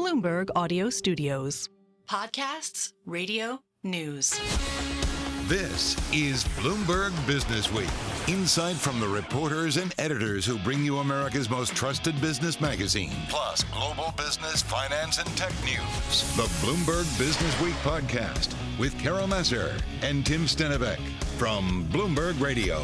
Bloomberg Audio Studios. Podcasts, radio, news. This is Bloomberg Businessweek. Insight from the reporters and editors who bring you America's most trusted business magazine, plus global business, finance, and tech news. The Bloomberg Businessweek podcast with Carroll Massar and Tim Stenovec from Bloomberg Radio.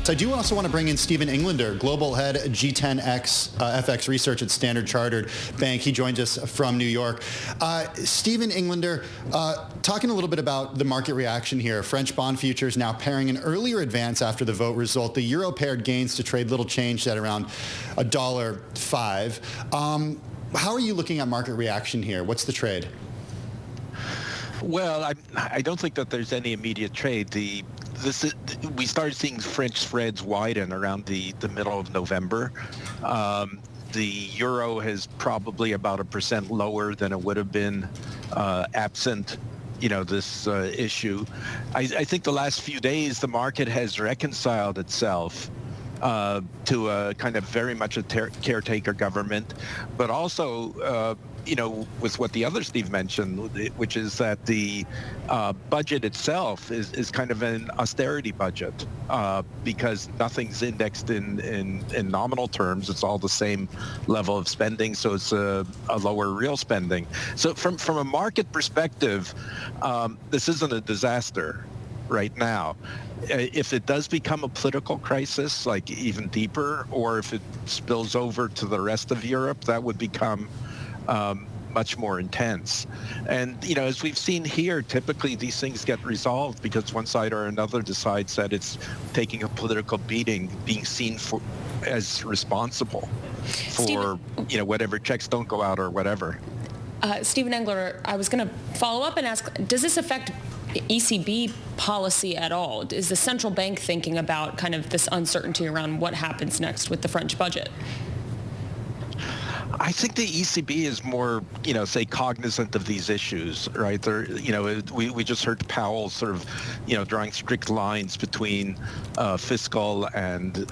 So I do also want to bring in Stephen Englander, Global Head G10X FX Research at Standard Chartered Bank. He joins us from New York. Stephen Englander, talking a little bit about the market reaction here. French bond futures now pairing an earlier advance after the vote result. The euro paired gains to trade little changed at around $1.05. How are you looking at market reaction here? What's the trade? Well, I don't think that there's any immediate trade. We started seeing French spreads widen around the middle of November. The euro is probably about 1% lower than it would have been absent, this issue. I think the last few days the market has reconciled itself to a kind of very much a caretaker government, but also with what the other Steve mentioned, which is that the budget itself is kind of an austerity budget because nothing's indexed in nominal terms. It's all the same level of spending, so it's a lower real spending. So from a market perspective, this isn't a disaster right now. If it does become a political crisis, like even deeper, or if it spills over to the rest of Europe, that would become much more intense. And, as we've seen here, typically these things get resolved because one side or another decides that it's taking a political beating, being seen as responsible for, whatever checks don't go out or whatever. Stephen Englander, I was going to follow up and ask, does this affect ECB policy at all? Is the central bank thinking about kind of this uncertainty around what happens next with the French budget? I think the ECB is more, say, cognizant of these issues, right? We just heard Powell sort of, drawing strict lines between fiscal and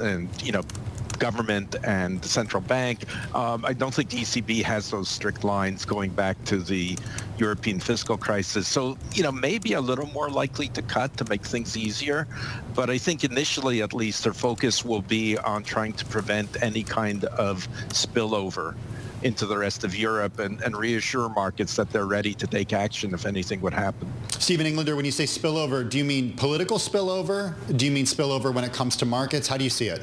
government and the central bank. I don't think the ECB has those strict lines going back to the European fiscal crisis. So, maybe a little more likely to cut to make things easier. But I think initially, at least, their focus will be on trying to prevent any kind of spillover into the rest of Europe and reassure markets that they're ready to take action if anything would happen. Stephen Englander, when you say spillover, do you mean political spillover? Do you mean spillover when it comes to markets? How do you see it?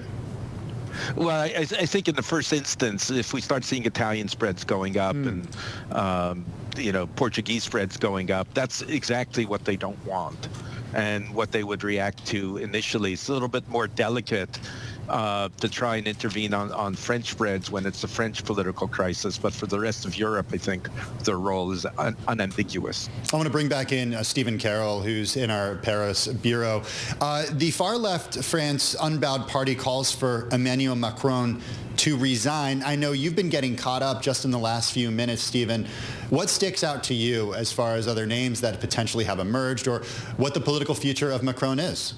Well, I think in the first instance, if we start seeing Italian spreads going up and Portuguese spreads going up, that's exactly what they don't want. And what they would react to initially is a little bit more delicate to try and intervene on French spreads when it's a French political crisis. But for the rest of Europe, I think their role is unambiguous. I want to bring back in Stephen Carroll, who's in our Paris bureau. The far-left France Unbowed Party calls for Emmanuel Macron to resign. I know you've been getting caught up just in the last few minutes, Stephen. What sticks out to you as far as other names that potentially have emerged, or what the political future of Macron is?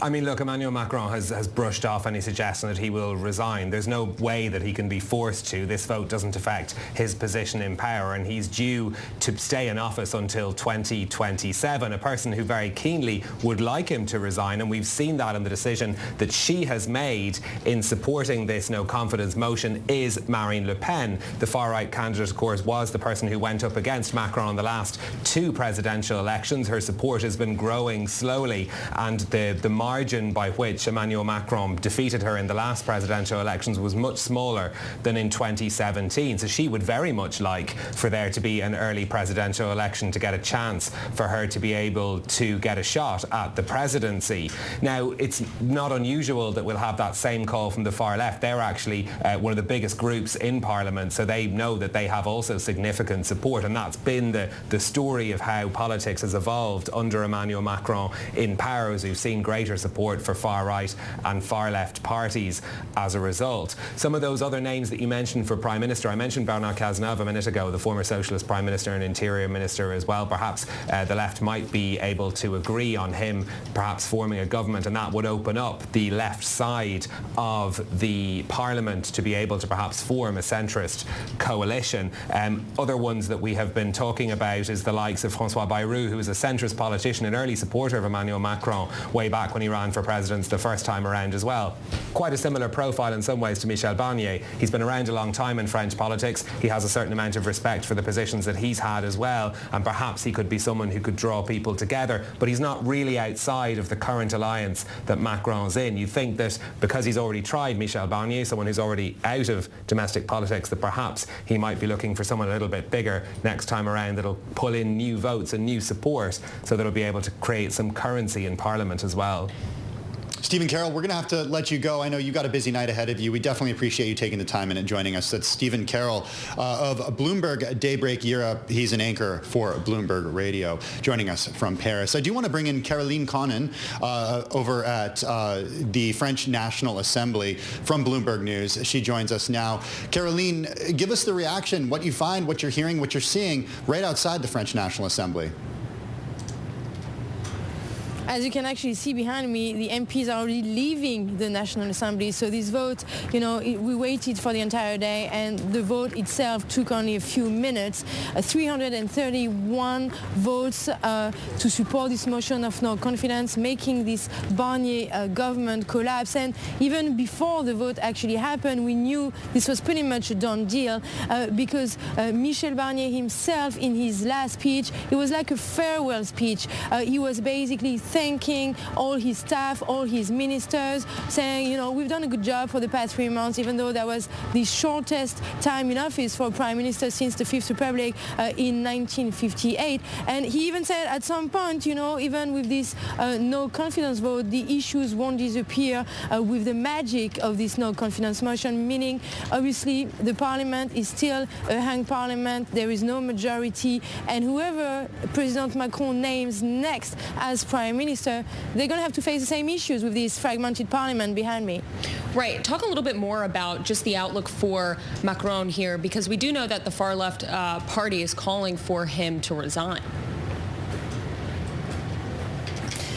I mean, look, Emmanuel Macron has brushed off any suggestion that he will resign. There's no way that he can be forced to. This vote doesn't affect his position in power, and he's due to stay in office until 2027. A person who very keenly would like him to resign, and we've seen that in the decision that she has made in supporting this no confidence motion, is Marine Le Pen. The far-right candidate, of course, was the person who went up against Macron in the last two presidential elections. Her support has been growing slowly, and the margin by which Emmanuel Macron defeated her in the last presidential elections was much smaller than in 2017. So she would very much like for there to be an early presidential election to get a chance for her to be able to get a shot at the presidency. Now, it's not unusual that we'll have that same call from the far left. They're actually one of the biggest groups in Parliament, so they know that they have also significant support, and that's been the story of how politics has evolved under Emmanuel Macron in power, as we've seen greater support for far-right and far-left parties as a result. Some of those other names that you mentioned for Prime Minister, I mentioned Bernard Cazeneuve a minute ago, the former Socialist Prime Minister and Interior Minister as well. Perhaps the left might be able to agree on him perhaps forming a government, and that would open up the left side of the Parliament to be able to perhaps form a centrist coalition. Other ones that we have been talking about is the likes of François Bayrou, who is a centrist politician, an early supporter of Emmanuel Macron way back when he ran for president the first time around as well. Quite a similar profile in some ways to Michel Barnier. He's been around a long time in French politics. He has a certain amount of respect for the positions that he's had as well, and perhaps he could be someone who could draw people together, but he's not really outside of the current alliance that Macron's in. You think that because he's already tried Michel Barnier, someone who's already out of domestic politics, that perhaps he might be looking for someone a little bit bigger next time around that'll pull in new votes and new support so that he'll be able to create some currency in Parliament as well. Stephen Carroll, we're going to have to let you go. I know you got a busy night ahead of you. We definitely appreciate you taking the time and joining us. That's Stephen Carroll of Bloomberg Daybreak Europe. He's an anchor for Bloomberg Radio, joining us from Paris. I do want to bring in Caroline Conan over at the French National Assembly from Bloomberg News. She joins us now. Caroline, give us the reaction, what you find, what you're hearing, what you're seeing right outside the French National Assembly. As you can actually see behind me, the MPs are already leaving the National Assembly. So this vote, we waited for the entire day, and the vote itself took only a few minutes. 331 votes to support this motion of no confidence, making this Barnier government collapse. And even before the vote actually happened, we knew this was pretty much a done deal because Michel Barnier himself, in his last speech, it was like a farewell speech. He was basically thanking all his staff, all his ministers, saying, we've done a good job for the past 3 months, even though that was the shortest time in office for a prime minister since the Fifth Republic in 1958. And he even said at some point, even with this no confidence vote, the issues won't disappear with the magic of this no confidence motion, meaning obviously the parliament is still a hung parliament, there is no majority, and whoever President Macron names next as prime minister, they're going to have to face the same issues with this fragmented parliament behind me. Right. Talk a little bit more about just the outlook for Macron here, because we do know that the far left party is calling for him to resign.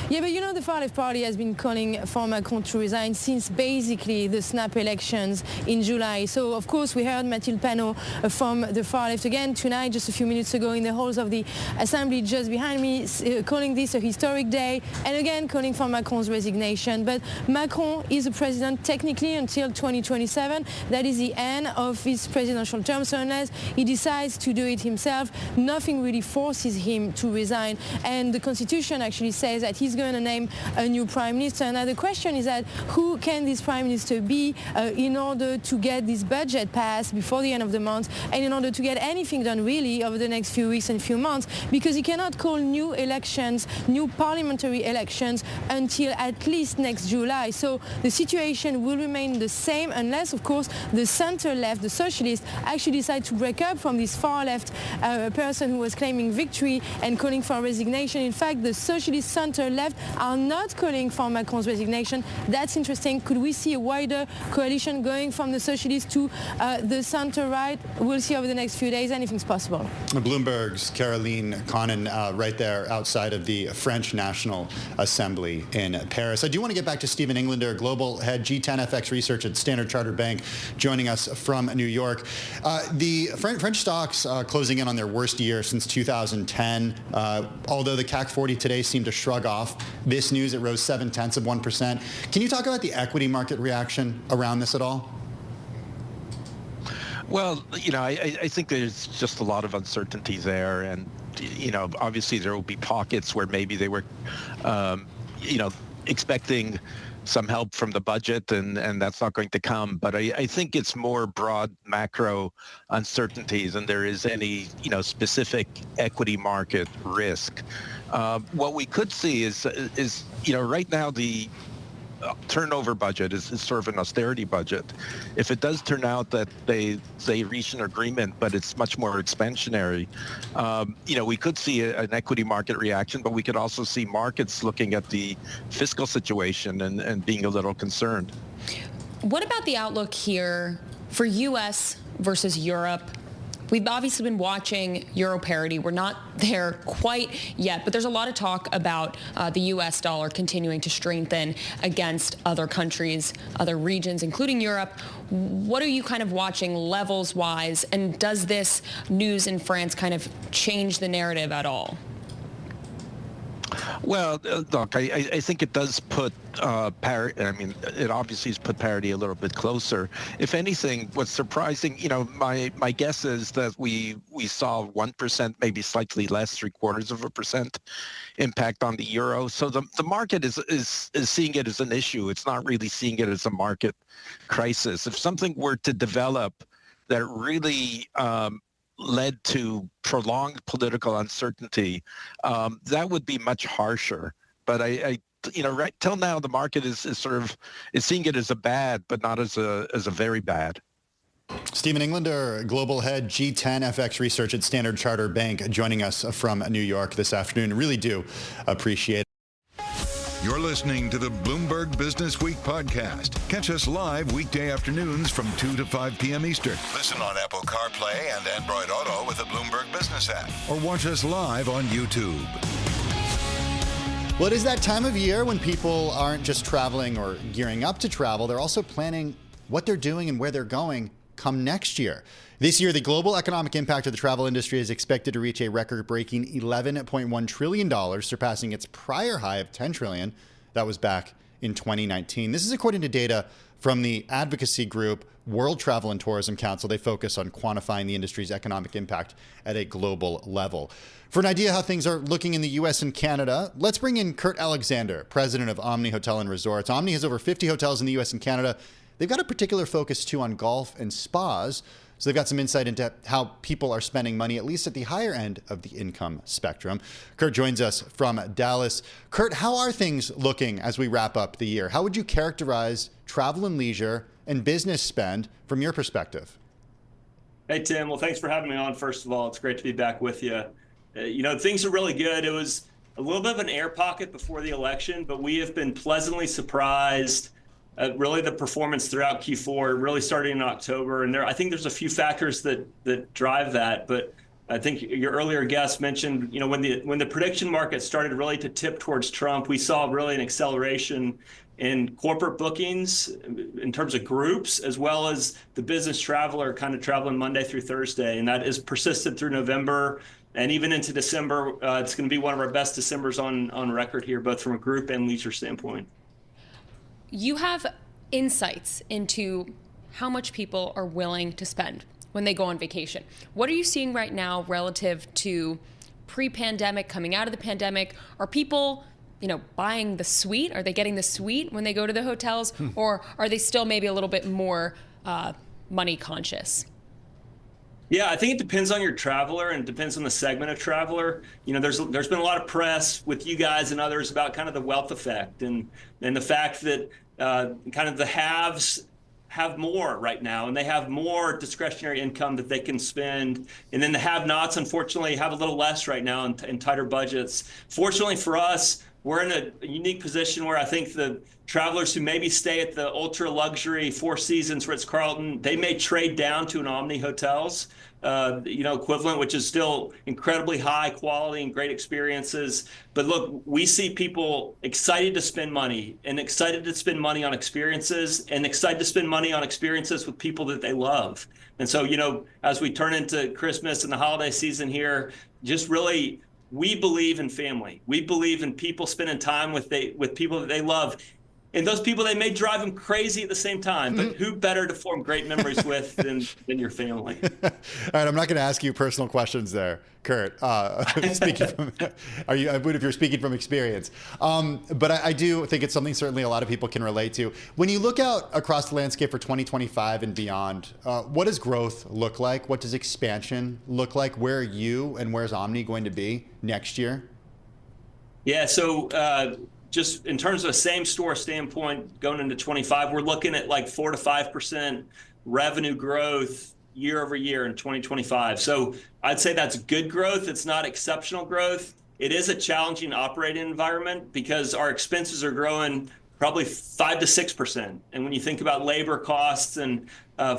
Yeah, but the Far Left Party has been calling for Macron to resign since basically the snap elections in July. So, of course, we heard Mathilde Panot from the Far Left again tonight, just a few minutes ago, in the halls of the Assembly just behind me, calling this a historic day, and again calling for Macron's resignation. But Macron is a president technically until 2027. That is the end of his presidential term. So unless he decides to do it himself, nothing really forces him to resign. And the Constitution actually says that he's going to name a new prime minister. Now the question is that who can this prime minister be in order to get this budget passed before the end of the month, and in order to get anything done really over the next few weeks and few months, because he cannot call new elections, new parliamentary elections, until at least next July. So the situation will remain the same unless, of course, the center left, the socialists, actually decide to break up from this far left person who was claiming victory and calling for resignation. In fact, the socialist center left are not calling for Macron's resignation. That's interesting. Could we see a wider coalition going from the socialists to the center-right? We'll see over the next few days. Anything's possible. Bloomberg's Caroline Conan right there outside of the French National Assembly in Paris. I do want to get back to Stephen Englander, Global Head G10 FX Research at Standard Chartered Bank, joining us from New York. The French stocks closing in on their worst year since 2010. Although the CAC 40 today seemed to shrug off this news, it rose 0.7%. Can you talk about the equity market reaction around this at all? Well, I think there's just a lot of uncertainty there, and obviously there will be pockets where maybe they were, expecting some help from the budget, and that's not going to come. But I think it's more broad macro uncertainties than there is any, specific equity market risk. What we could see is right now the turnover budget is sort of an austerity budget. If it does turn out that they reach an agreement, but it's much more expansionary, we could see an equity market reaction, but we could also see markets looking at the fiscal situation and being a little concerned. What about the outlook here for U.S. versus Europe? We've obviously been watching euro parity. We're not there quite yet, but there's a lot of talk about the U.S. dollar continuing to strengthen against other countries, other regions, including Europe. What are you kind of watching levels-wise, and does this news in France kind of change the narrative at all? Well, look, I think it does put parity. I mean, it obviously has put parity a little bit closer. If anything, what's surprising, my guess is that we saw 1%, maybe slightly less, 0.75% impact on the euro. So the market is seeing it as an issue. It's not really seeing it as a market crisis. If something were to develop that really led to prolonged political uncertainty, that would be much harsher. But right till now, the market is seeing it as a bad, but not as a very bad. Stephen Englander, Global Head, G10 FX Research at Standard Chartered Bank, joining us from New York this afternoon. Really do appreciate it. You're listening to the Bloomberg Businessweek podcast. Catch us live weekday afternoons from 2 to 5 p.m. Eastern. Listen on Apple CarPlay and Android Auto with the Bloomberg Business app. Or watch us live on YouTube. Well, it is that time of year when people aren't just traveling or gearing up to travel. They're also planning what they're doing and where they're going come next year. This year, the global economic impact of the travel industry is expected to reach a record-breaking $11.1 trillion, surpassing its prior high of $10 trillion. That was back in 2019. This is according to data from the advocacy group World Travel and Tourism Council. They focus on quantifying the industry's economic impact at a global level. For an idea how things are looking in the U.S. and Canada, let's bring in Kurt Alexander, president of Omni Hotels and Resorts. Omni has over 50 hotels in the U.S. and Canada. They've got a particular focus, too, on golf and spas. So they've got some insight into how people are spending money, at least at the higher end of the income spectrum. Kurt joins us from Dallas. Kurt, how are things looking as we wrap up the year? How would you characterize travel and leisure and business spend from your perspective? Hey, Tim. Well, thanks for having me on, first of all. It's great to be back with you. Things are really good. It was a little bit of an air pocket before the election, but we have been pleasantly surprised really the performance throughout Q4, really starting in October. And I think there's a few factors that drive that. But I think your earlier guest mentioned, when the prediction market started really to tip towards Trump, we saw really an acceleration in corporate bookings in terms of groups, as well as the business traveler kind of traveling Monday through Thursday. And that has persisted through November and even into December. It's going to be one of our best Decembers on record here, both from a group and leisure standpoint. You have insights into how much people are willing to spend when they go on vacation. What are you seeing right now relative to pre-pandemic, coming out of the pandemic? Are people, buying the suite? Are they getting the suite when they go to the hotels? Or are they still maybe a little bit more money conscious? Yeah, I think it depends on your traveler and it depends on the segment of traveler. There's been a lot of press with you guys and others about kind of the wealth effect and the fact that kind of the haves have more right now, and they have more discretionary income that they can spend. And then the have-nots, unfortunately, have a little less right now in tighter budgets. Fortunately for us, we're in a unique position where I think the travelers who maybe stay at the ultra luxury Four Seasons, Ritz-Carlton, they may trade down to an Omni Hotels, equivalent, which is still incredibly high quality and great experiences. But look, we see people excited to spend money and excited to spend money on experiences and excited to spend money on experiences with people that they love. And so, as we turn into Christmas and the holiday season here, just really, we believe in family. We believe in people spending time with people that they love. And those people, they may drive them crazy at the same time, but who better to form great memories with than your family? All right, I'm not going to ask you personal questions there, Kurt. Speaking from, I would if you're speaking from experience. But I do think it's something certainly a lot of people can relate to. When you look out across the landscape for 2025 and beyond, what does growth look like? What does expansion look like? Where are you and where's Omni going to be next year? Yeah, so just in terms of a same store standpoint, going into 25, we're looking at like 4 to 5% revenue growth year over year in 2025. So I'd say that's good growth. It's not exceptional growth. It is a challenging operating environment because our expenses are growing probably 5 to 6%. And when you think about labor costs and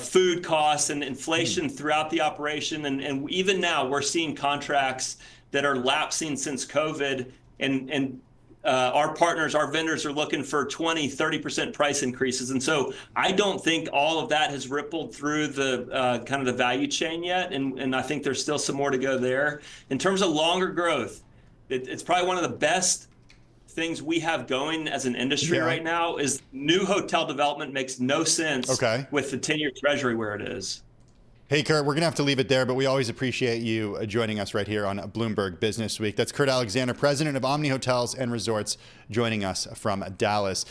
food costs and inflation throughout the operation, and even now we're seeing contracts that are lapsing since COVID, and our partners, our vendors are looking for 20, 30% price increases. And so I don't think all of that has rippled through the kind of the value chain yet. And I think there's still some more to go there. In terms of longer growth, it's probably one of the best things we have going as an industry right now is new hotel development makes no sense with the 10-year treasury where it is. Hey, Kurt, we're going to have to leave it there, but we always appreciate you joining us right here on Bloomberg Businessweek. That's Kurt Alexander, president of Omni Hotels and Resorts, joining us from Dallas.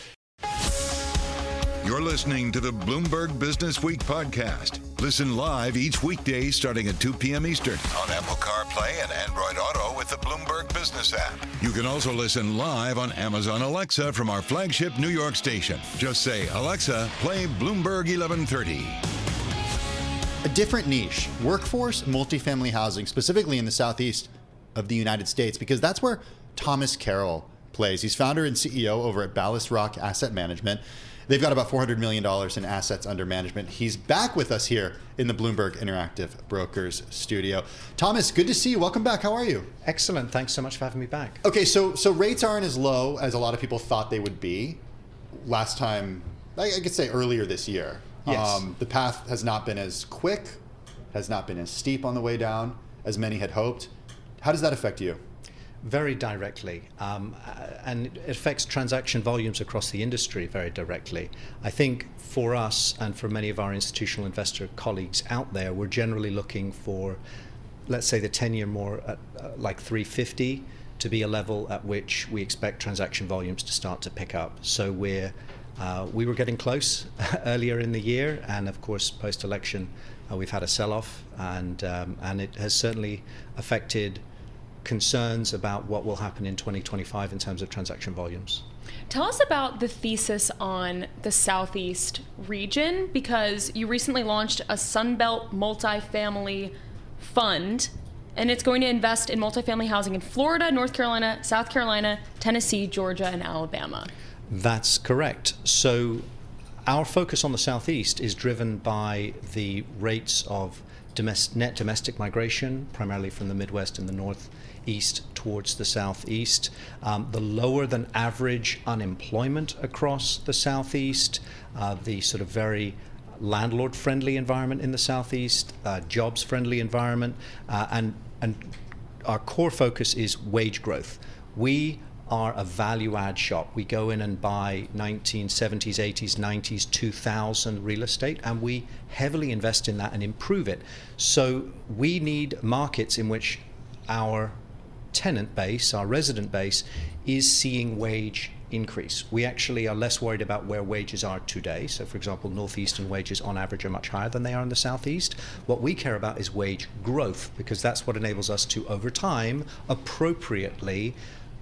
You're listening to the Bloomberg Businessweek podcast. Listen live each weekday starting at 2 p.m. Eastern on Apple CarPlay and Android Auto with the Bloomberg Business app. You can also listen live on Amazon Alexa from our flagship New York station. Just say, Alexa, play Bloomberg 1130. A different niche, workforce multifamily housing, specifically in the southeast of the United States, because that's where Thomas Carroll plays. He's founder and CEO over at Ballast Rock Asset Management. They've got about $400 million in assets under management. He's back with us here in the Bloomberg Interactive Brokers studio. Thomas, good to see you. Welcome back. How are you? Excellent. Thanks so much for having me back. Okay, so rates aren't as low as a lot of people thought they would be last time, I could say earlier this year. Yes. The path has not been as quick, has not been as steep on the way down as many had hoped. How does that affect you? Very directly, and it affects transaction volumes across the industry very directly. I think for us and for many of our institutional investor colleagues out there, we're generally looking for, let's say, the 10-year more at like 350 to be a level at which we expect transaction volumes to start to pick up. So we were getting close earlier in the year, and of course post-election we've had a sell-off, and it has certainly affected concerns about what will happen in 2025 in terms of transaction volumes. Tell us about the thesis on the Southeast region, because you recently launched a Sunbelt multifamily fund, and it's going to invest in multifamily housing in Florida, North Carolina, South Carolina, Tennessee, Georgia, and Alabama. That's correct. So our focus on the Southeast is driven by the rates of net domestic migration, primarily from the Midwest and the Northeast towards the Southeast, the lower than average unemployment across the Southeast, the sort of very landlord-friendly environment in the Southeast, jobs-friendly environment, and our core focus is wage growth. We are a value-add shop. We go in and buy 1970s, 80s, 90s, 2000 real estate, and we heavily invest in that and improve it. So we need markets in which our tenant base, our resident base, is seeing wage increase. We actually are less worried about where wages are today. So for example, Northeastern wages on average are much higher than they are in the Southeast. What we care about is wage growth, because that's what enables us to, over time, appropriately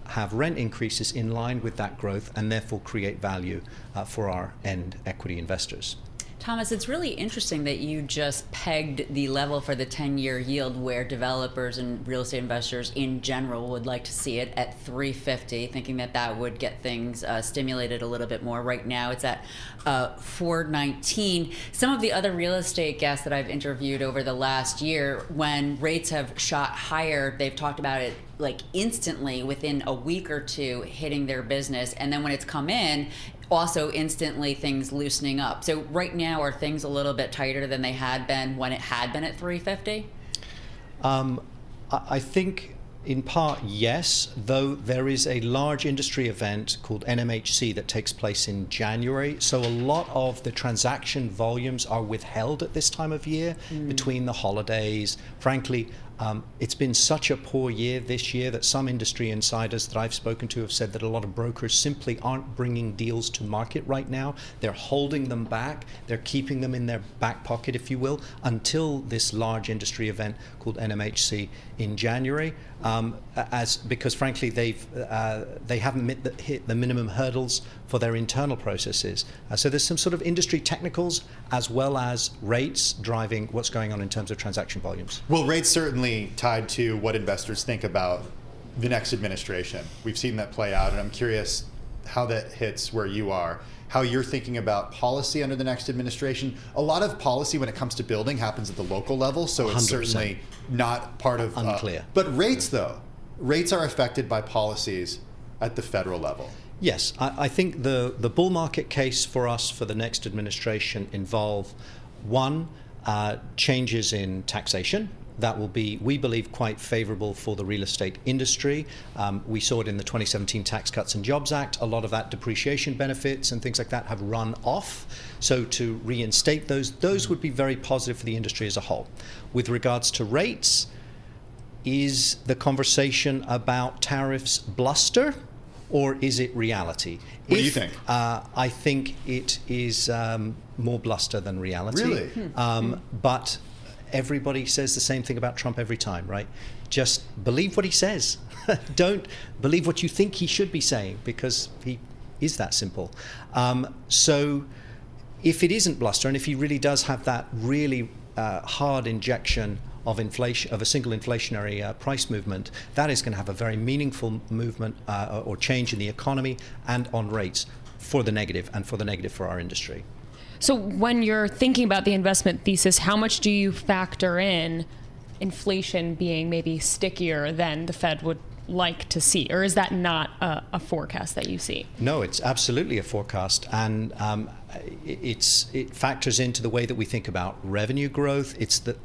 have rent increases in line with that growth and therefore create value for our end equity investors. Thomas, it's really interesting that you just pegged the level for the 10-year yield where developers and real estate investors in general would like to see it at 350, thinking that that would get things stimulated a little bit more. Right now it's at 419. Some of the other real estate guests that I've interviewed over the last year, when rates have shot higher, they've talked about it like instantly within a week or two hitting their business. And then when it's come in, also instantly things loosening up. So right now, are things a little bit tighter than they had been when it had been at 350? I think in part, yes, though there is a large industry event called NMHC that takes place in January. So a lot of the transaction volumes are withheld at this time of year between the holidays. Frankly, It's been such a poor year this year that some industry insiders that I've spoken to have said that a lot of brokers simply aren't bringing deals to market right now. They're holding them back. They're keeping them in their back pocket, if you will, until this large industry event called NMHC in January, because frankly they haven't hit the minimum hurdles for their internal processes. So there's some sort of industry technicals as well as rates driving what's going on in terms of transaction volumes. Well, rates certainly tied to what investors think about the next administration. We've seen that play out, and I'm curious how that hits where you are, how you're thinking about policy under the next administration. A lot of policy when it comes to building happens at the local level, so it's 100%. Certainly not part of... Unclear. But rates, though, rates are affected by policies at the federal level. Yes, I think the bull market case for us for the next administration involve, one, changes in taxation. That will be, we believe, quite favorable for the real estate industry. We saw it in the 2017 Tax Cuts and Jobs Act. A lot of that depreciation benefits and things like that have run off. So to reinstate those would be very positive for the industry as a whole. With regards to rates, is the conversation about tariffs bluster or is it reality? What do you think? I think it is more bluster than reality. Really? But everybody says the same thing about Trump every time, right? Just believe what he says. Don't believe what you think he should be saying, because he is that simple. So if it isn't bluster, and if he really does have that really hard injection of inflation, of a single inflationary price movement, that is going to have a very meaningful movement or change in the economy and on rates for the negative, and for the negative for our industry. So when you're thinking about the investment thesis, how much do you factor in inflation being maybe stickier than the Fed would like to see? Or is that not a forecast that you see? No, it's absolutely a forecast. And it factors into the way that we think about revenue growth.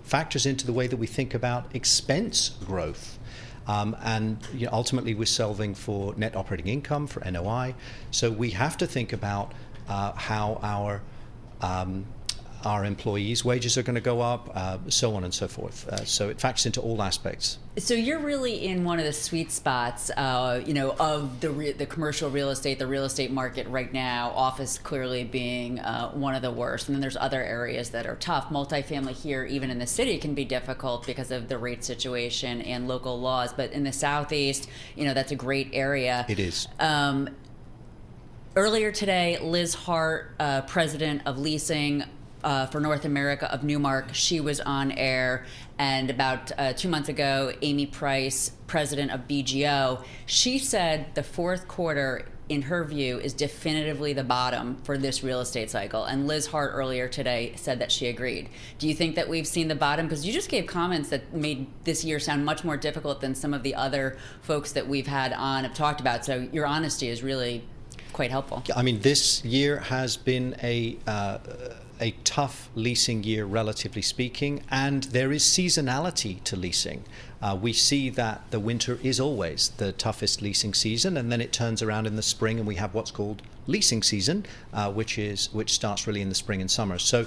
Factors into the way that we think about expense growth. And ultimately, we're solving for net operating income, for NOI. So we have to think about how our employees' wages are going to go up, so on and so forth. So it factors into all aspects. So you're really in one of the sweet spots, of the commercial real estate, the real estate market right now. Office clearly being one of the worst, and then there's other areas that are tough. Multifamily here, even in the city, can be difficult because of the rate situation and local laws. But in the Southeast, that's a great area. It is. Earlier today, Liz Hart, president of leasing for North America of Newmark, she was on air. And about 2 months ago, Amy Price, president of BGO, she said the fourth quarter, in her view, is definitively the bottom for this real estate cycle. And Liz Hart earlier today said that she agreed. Do you think that we've seen the bottom? Because you just gave comments that made this year sound much more difficult than some of the other folks that we've had on have talked about. So your honesty is really quite helpful. I mean, this year has been a tough leasing year, relatively speaking, and there is seasonality to leasing. We see that the winter is always the toughest leasing season, and then it turns around in the spring, and we have what's called leasing season, which starts really in the spring and summer. So,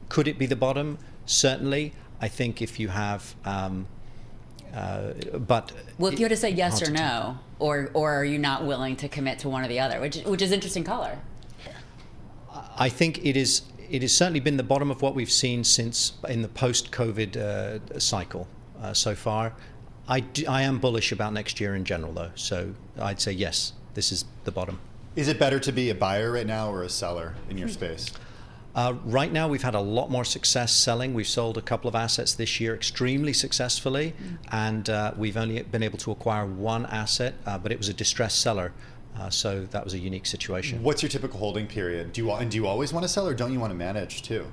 could it be the bottom? Certainly. I think if you have, but well, if you had to say yes or no, or are you not willing to commit to one or the other, which is interesting color. I think it is certainly been the bottom of what we've seen since in the post-COVID cycle so far. I am bullish about next year in general, though. So I'd say yes, this is the bottom. Is it better to be a buyer right now or a seller in your space? Right now, we've had a lot more success selling. We've sold a couple of assets this year extremely successfully, and we've only been able to acquire one asset, but it was a distressed seller. So that was a unique situation. What's your typical holding period? Do you always want to sell, or don't you want to manage too?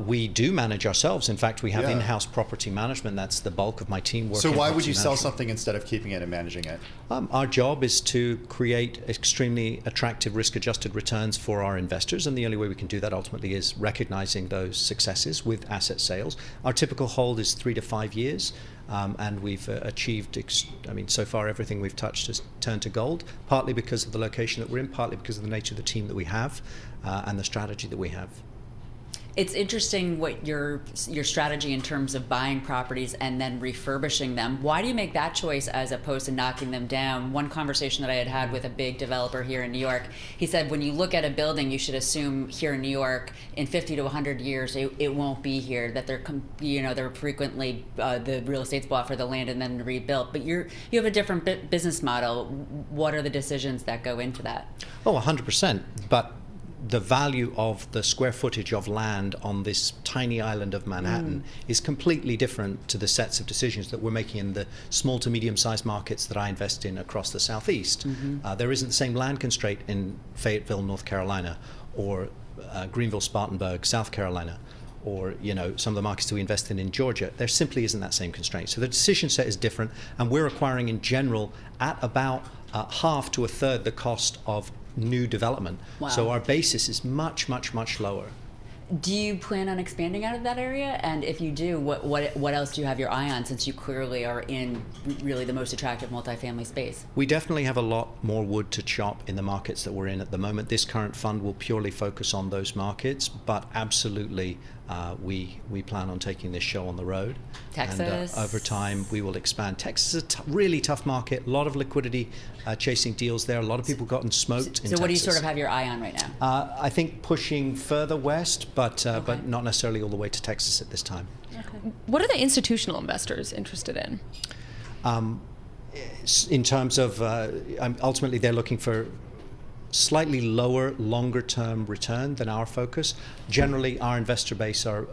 We do manage ourselves. In fact, we have in-house property management. That's the bulk of my team working. So why would you sell something instead of keeping it and managing it? Our job is to create extremely attractive risk-adjusted returns for our investors, and the only way we can do that ultimately is recognizing those successes with asset sales. Our typical hold is 3 to 5 years. And we've achieved, so far everything we've touched has turned to gold, partly because of the location that we're in, partly because of the nature of the team that we have and the strategy that we have. It's interesting what your strategy in terms of buying properties and then refurbishing them. Why do you make that choice as opposed to knocking them down? One conversation that I had with a big developer here in New York, he said when you look at a building, you should assume here in New York, in 50 to 100 years, it won't be here. That they're frequently the real estate's bought for the land and then rebuilt. But you have a different business model. What are the decisions that go into that? Oh, 100%. But the value of the square footage of land on this tiny island of Manhattan is completely different to the sets of decisions that we're making in the small to medium-sized markets that I invest in across the Southeast. There isn't the same land constraint in Fayetteville, North Carolina, or Greenville, Spartanburg, South Carolina, or some of the markets that we invest in Georgia. There simply isn't that same constraint. So the decision set is different, and we're acquiring in general at about half to a third the cost of new development. Wow. So our basis is much, much, much lower. Do you plan on expanding out of that area? And if you do, what else do you have your eye on, since you clearly are in really the most attractive multifamily space? We definitely have a lot more wood to chop in the markets that we're in at the moment. This current fund will purely focus on those markets, but absolutely we plan on taking this show on the road. Texas? And over time we will expand. Texas is a really tough market, a lot of liquidity chasing deals there. A lot of people gotten smoked in Texas. So what do you sort of have your eye on right now? I think pushing further west, but not necessarily all the way to Texas at this time. Okay. What are the institutional investors interested in? In terms of, ultimately they're looking for slightly lower, longer-term return than our focus. Generally, our investor base are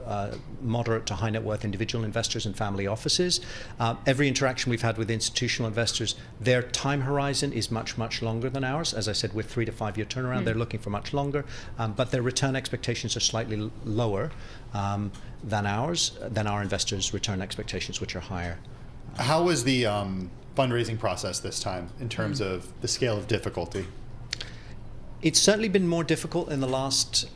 moderate to high net worth individual investors and family offices. Every interaction we've had with institutional investors, their time horizon is much, much longer than ours. As I said, with 3 to 5 year turnaround, they're looking for much longer, but their return expectations are slightly lower than our investors' return expectations, which are higher. How was the fundraising process this time in terms of the scale of difficulty? It's certainly been more difficult in the last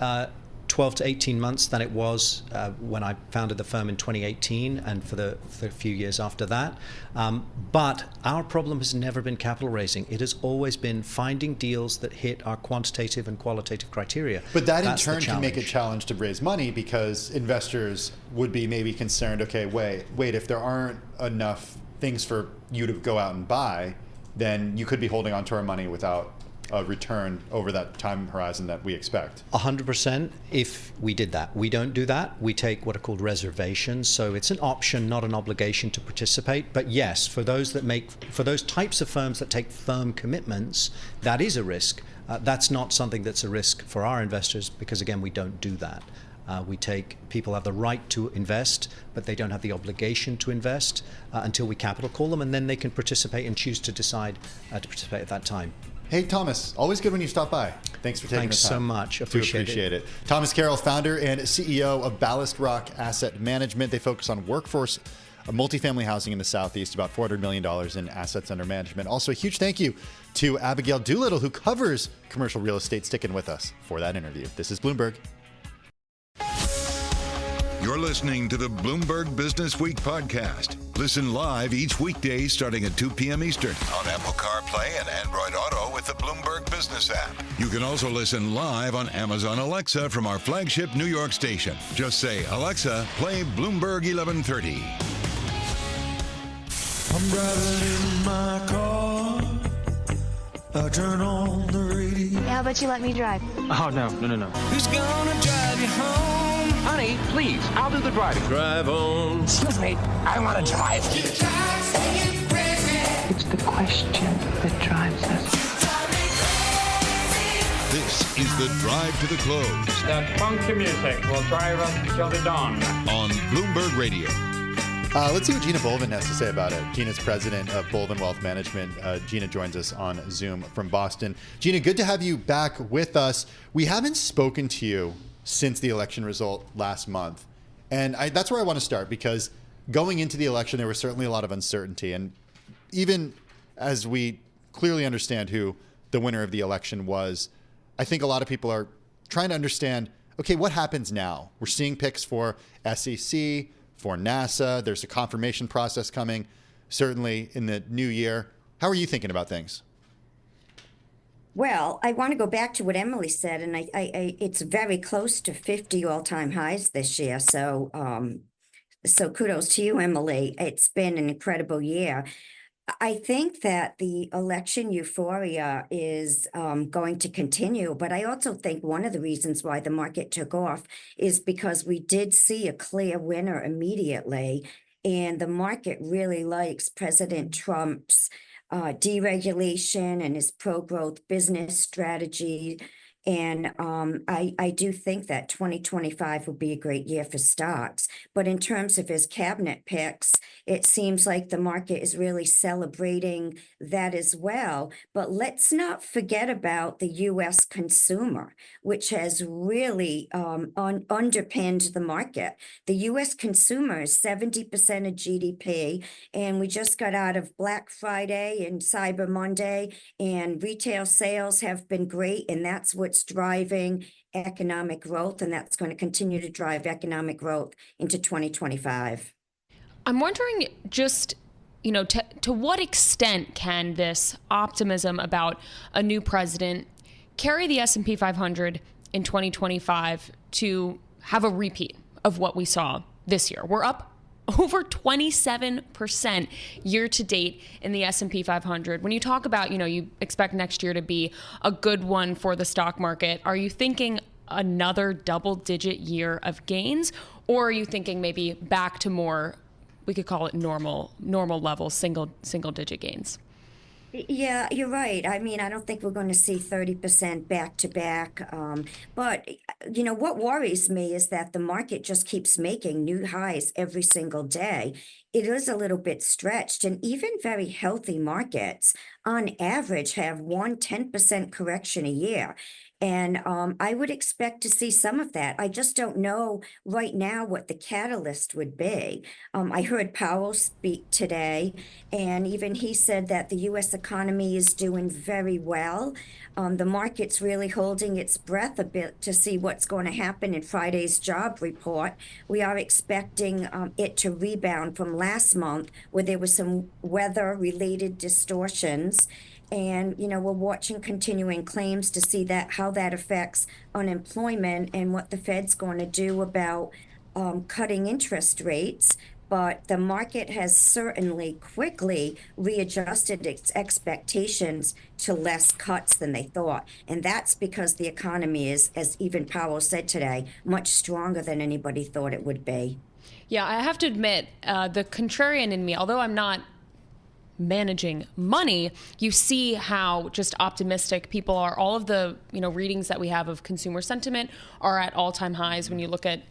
12 to 18 months than it was when I founded the firm in 2018 and for the few years after that. But our problem has never been capital raising. It has always been finding deals that hit our quantitative and qualitative criteria. But that in turn can make it a challenge to raise money, because investors would be maybe concerned, okay, wait, if there aren't enough things for you to go out and buy, then you could be holding on to our money without a return over that time horizon that we expect. 100% if we did that. We don't do that. We take what are called reservations. So it's an option, not an obligation to participate. But yes, for those types of firms that take firm commitments, that is a risk. That's not something that's a risk for our investors, because again, we don't do that. People have the right to invest, but they don't have the obligation to invest until we capital call them, and then they can participate and choose to decide to participate at that time. Hey, Thomas, always good when you stop by. Thanks for taking the time. Thanks so much. Appreciate it. Thomas Carroll, founder and CEO of Ballast Rock Asset Management. They focus on workforce multifamily housing in the Southeast, about $400 million in assets under management. Also, a huge thank you to Abigail Doolittle, who covers commercial real estate, sticking with us for that interview. This is Bloomberg. You're listening to the Bloomberg Businessweek podcast. Listen live each weekday starting at 2 p.m. Eastern on Apple CarPlay and Android Auto with the Bloomberg Business app. You can also listen live on Amazon Alexa from our flagship New York station. Just say, Alexa, play Bloomberg 1130. I'm driving in my car. I turn on the radio. How about you let me drive? Oh, no. Who's gonna drive you home? Honey, please, I'll do the driving. Drive on. Excuse me, I want to drive. It's the question that drives us. This is the Drive to the Close. That funky music will drive us till the dawn. On Bloomberg Radio. Let's see what Gina Bolvin has to say about it. Gina's president of Bolvin Wealth Management. Gina joins us on Zoom from Boston. Gina, good to have you back with us. We haven't spoken to you since the election result last month. And that's where I want to start, because going into the election, there was certainly a lot of uncertainty. And even as we clearly understand who the winner of the election was, I think a lot of people are trying to understand, okay, what happens now? We're seeing picks for SEC, for NASA. There's a confirmation process coming, certainly in the new year. How are you thinking about things? Well, I want to go back to what Emily said, and it's very close to 50 all-time highs this year. So kudos to you, Emily. It's been an incredible year. I think that the election euphoria is going to continue, but I also think one of the reasons why the market took off is because we did see a clear winner immediately, and the market really likes President Trump's deregulation and his pro-growth business strategy. And I do think that 2025 will be a great year for stocks. But in terms of his cabinet picks, it seems like the market is really celebrating that as well. But let's not forget about the U.S. consumer, which has really underpinned the market. The U.S. consumer is 70% of GDP, and we just got out of Black Friday and Cyber Monday, and retail sales have been great, and that's what's driving economic growth, and that's going to continue to drive economic growth into 2025. I'm wondering just, to what extent can this optimism about a new president carry the S&P 500 in 2025 to have a repeat of what we saw this year? We're up over 27% year to date in the S&P 500. When you talk about, you expect next year to be a good one for the stock market, are you thinking another double-digit year of gains, or are you thinking maybe back to more, we could call it normal levels, single-digit gains? Yeah, you're right. I mean, I don't think we're going to see 30% back to back. But, what worries me is that the market just keeps making new highs every single day. It is a little bit stretched, and even very healthy markets on average have 10% correction a year. And I would expect to see some of that. I just don't know right now what the catalyst would be. I heard Powell speak today, and even he said that the U.S. economy is doing very well. The market's really holding its breath a bit to see what's going to happen in Friday's job report. We are expecting it to rebound from last month, where there was some weather-related distortions. And, we're watching continuing claims to see how that affects unemployment and what the Fed's going to do about cutting interest rates. But the market has certainly quickly readjusted its expectations to less cuts than they thought. And that's because the economy is, as even Powell said today, much stronger than anybody thought it would be. Yeah, I have to admit, the contrarian in me, although I'm not managing money, you see how just optimistic people are. All of the readings that we have of consumer sentiment are at all-time highs. When you look at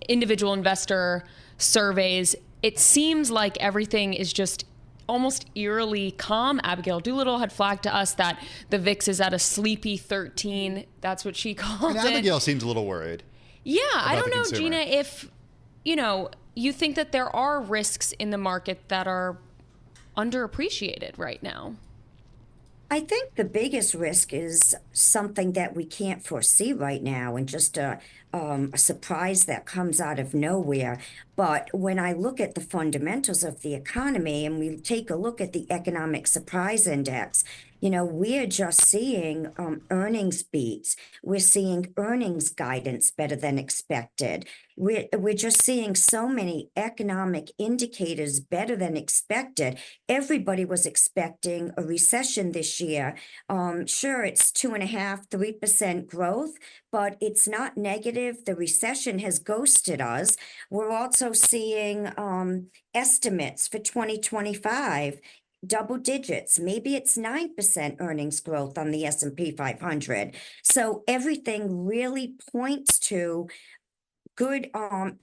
individual investor surveys, it seems like everything is just almost eerily calm. Abigail Doolittle had flagged to us that the VIX is at a sleepy 13. That's what she called it. Abigail seems a little worried. Yeah, I don't know, Gina, if you think that there are risks in the market that are underappreciated right now. I think the biggest risk is something that we can't foresee right now, and just a surprise that comes out of nowhere. But when I look at the fundamentals of the economy and we take a look at the economic surprise index, we're just seeing earnings beats. We're seeing earnings guidance better than expected. We're just seeing so many economic indicators better than expected. Everybody was expecting a recession this year. Sure, it's 2.5%, 3% growth, but it's not negative. The recession has ghosted us. We're also seeing estimates for 2025. Double digits, maybe it's 9% earnings growth on the S&P 500. So everything really points to good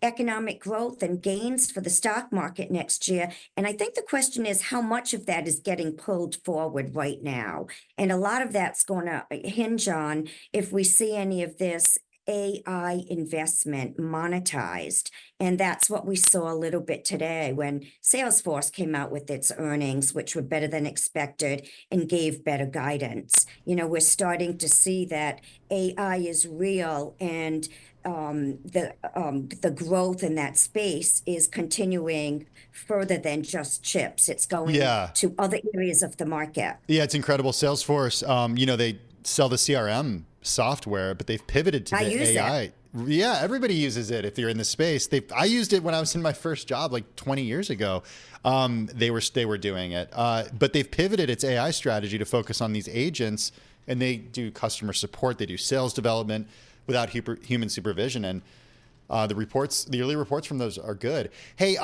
economic growth and gains for the stock market next year. And I think the question is how much of that is getting pulled forward right now. And a lot of that's going to hinge on if we see any of this AI investment monetized. And that's what we saw a little bit today when Salesforce came out with its earnings, which were better than expected and gave better guidance. We're starting to see that AI is real, and the growth in that space is continuing further than just chips. It's going to other areas of the market. Yeah, it's incredible. Salesforce, they sell the CRM software, but they've pivoted to the AI. It. Yeah, everybody uses it if you're in the space. I used it when I was in my first job like 20 years ago. They were doing it, but they've pivoted its AI strategy to focus on these agents, and they do customer support. They do sales development without human supervision, and the early reports from those are good. Hey,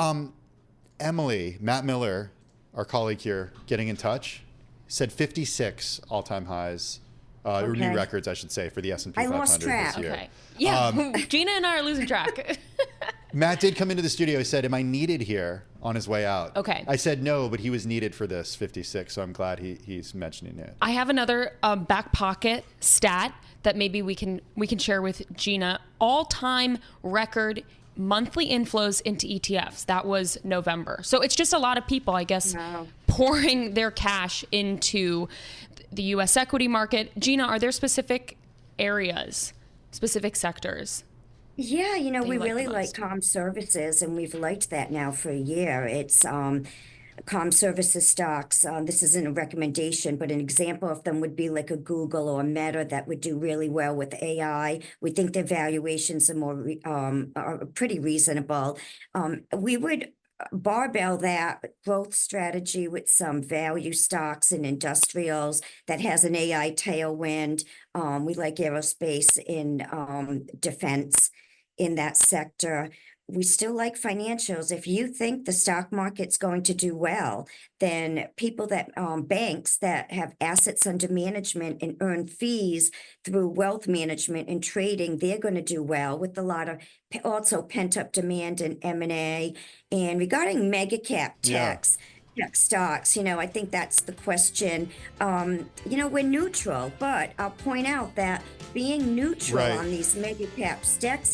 Emily, Matt Miller, our colleague here, getting in touch, said 56 all-time highs. Or new records, I should say, for the S&P 500 lost track. this year. Okay. Yeah, Gina and I are losing track. Matt did come into the studio. He said, am I needed here on his way out? Okay. I said no, but he was needed for this 56, so I'm glad he's mentioning it. I have another back pocket stat that maybe we can share with Gina. All-time record monthly inflows into ETFs. That was November. So it's just a lot of people, I guess, pouring their cash into the U.S. equity market. Gina, are there specific areas, specific sectors? Yeah, we really like comm services, and we've liked that now for a year. It's comm services stocks. This isn't a recommendation, but an example of them would be like a Google or a Meta that would do really well with AI. We think their valuations are pretty reasonable. We would barbell that growth strategy with some value stocks and industrials that has an AI tailwind. We like aerospace in defense in that sector. We still like financials. If you think the stock market's going to do well, then people that banks that have assets under management and earn fees through wealth management and trading, they're going to do well with a lot of also pent-up demand in M&A. And regarding mega cap tech stocks, I think that's the question. We're neutral, but I'll point out that being neutral on these mega cap tech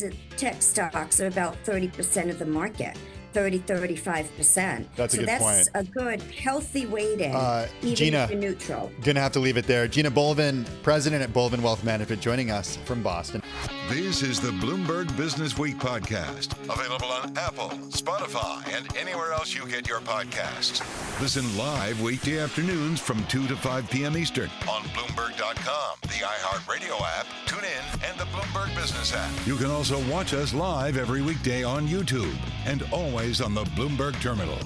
stocks are about 30% of the market. 35%. That's a good point. So that's a good, healthy weighting, even Gina, if you're neutral. Gonna have to leave it there. Gina Bolvin, president at Bolvin Wealth Management, joining us from Boston. This is the Bloomberg Businessweek podcast, available on Apple, Spotify, and anywhere else you get your podcasts. Listen live weekday afternoons from 2 to 5 p.m. Eastern on Bloomberg.com, the iHeartRadio app, TuneIn, and the Bloomberg Business app. You can also watch us live every weekday on YouTube and always on the Bloomberg Terminal.